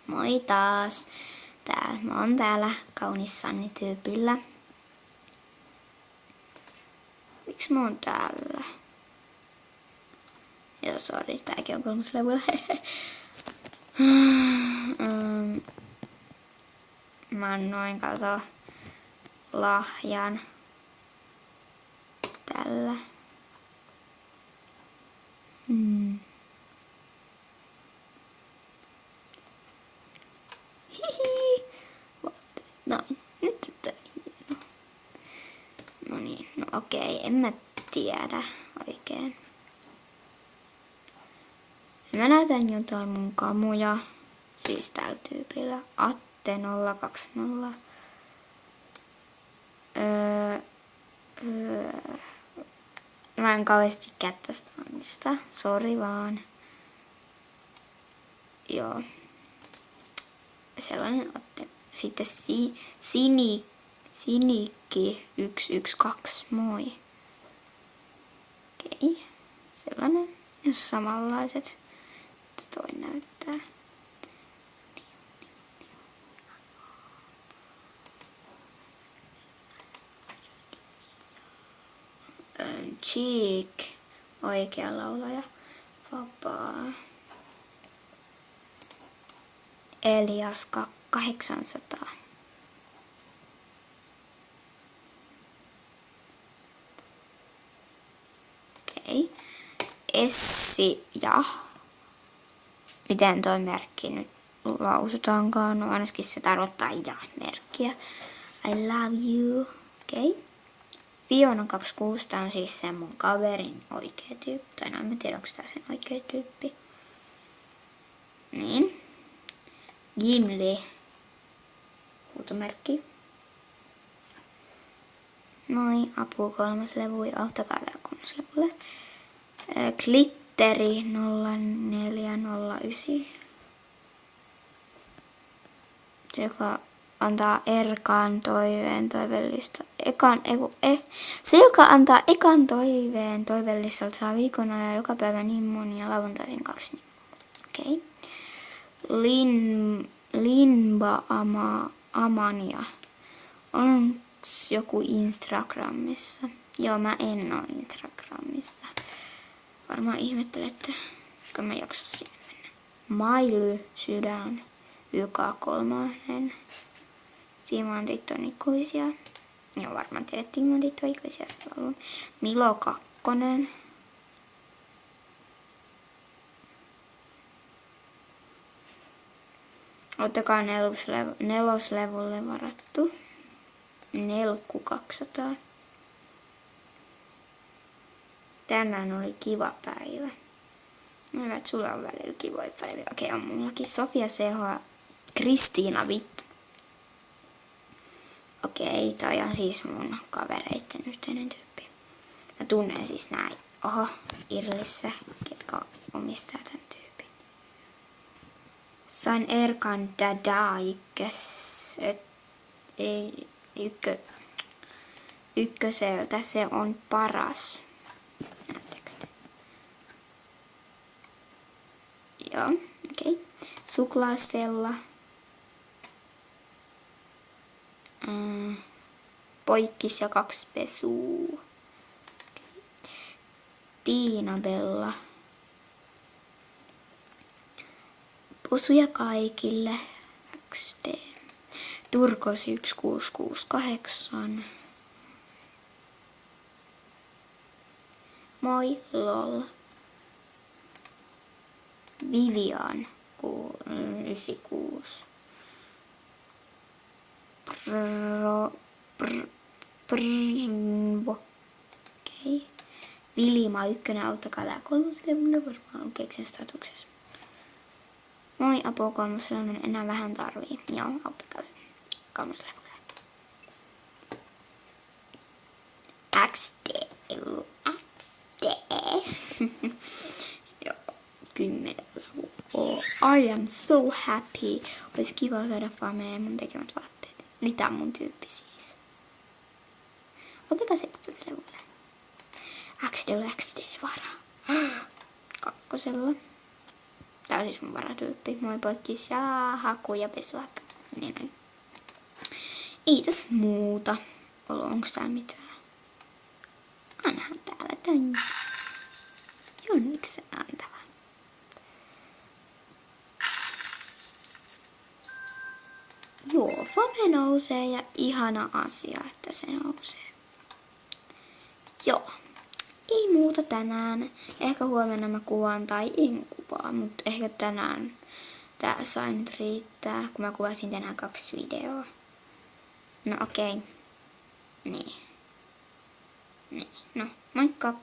Moi taas. Mä oon täällä kaunissani tyypillä. Miksi mä oon täällä? Joo, sori, tääkin on 3. levulla. Mä annoin kato lahjan tällä. Hihi. Noin, nyt tää on hieno. No niin, no okei, en mä tiedä oikein. Mä näytän jotain mun kamuja, siis tällä tyypillä. Atte 020. Mä en kauheasti tykkää tästä Annista. Sori vaan. Joo. Sellainen Atte. Sitten Sinikki 112. Moi. Okei. Sellainen. Jos samanlaiset. Toi näyttää. Cheek. Oikea laulaja. Vapaa. Elias 800. Okei. Essi ja. Miten toi merkki nyt lausutaankaan? No ainakin se tarkoittaa ja-merkkiä. I love you. Okei. Fiona 26, tää on siis sen mun kaverin oikea tyyppi. Tai no en mä tiedä, onko tää sen oikea tyyppi. Niin. Gimli. Huutomerkki. Moi, apu 3. levui. Auttakaa tää 3. levulle. Glitteri 0409. Se, joka antaa Erkaan toiveen toivellista. Se, joka antaa ekan toiveen toivellistalta, saa viikon ajan joka päivä nimmun ja lauantaisin 2 nimmun. Okei. Linba Amania. Onks joku Instagramissa? Joo, mä en oo Instagramissa. Varmaan ihmettelette, kun mä jaksa sinne mennä. Maily sydän YK3. Timantit on ikuisia. Joo, varmaan tiedät, timantit on ikuisia. Milo 2. Ottakaa 4. levulle varattu. Nelkku 200. Tänään oli kiva päivä. No hyvä, että sulla on välillä kivoja päiviä. Okei, on mullakin. Sofia CH. Kristiina Vipp. Okei, toi on siis mun kavereitten yhteinen tyyppi. Mä tunnen siis näin. Oho, Irlissä, ketkä omistaa tän tyypin. Sain Erkan Dada ykköseltä. Se on paras. Näettekö? Joo, okei. Suklaastella. Poikkis ja 2 pesua. Okay. Tiina Bella. Posuja kaikille. XD. Turkos 1668. Moi lol. Vivian 96. Okei. Vilima 1, auttakaa tää 3. levulle, varmaan keksin statuksessa. Moi, apu 3. levulle, enää vähän tarvii. Joo, auttakaa se 3. levulle. XD. Joo, 10 levua. I am so happy. Ois kiva saada famea mun tekemät vaatteet. Eli tää on mun tyyppi siis. Ottakaa 7. levulle. XD vara. 2. Tää on siis mun varatyyppi. Moi poikkis ja haku ja pesua. Niin. Ei tässä muuta. Onks täällä mitään? Onhan täällä tän. Jonniksen antava. Joo, Fame nousee ja ihana asia, että se nousee. Joo. Ei muuta tänään. Ehkä huomenna mä kuvaan tai en kuvaa, mutta ehkä tänään tää sai nyt riittää, kun mä kuvasin tänään 2 videoa. No okei. Niin. No, moikka!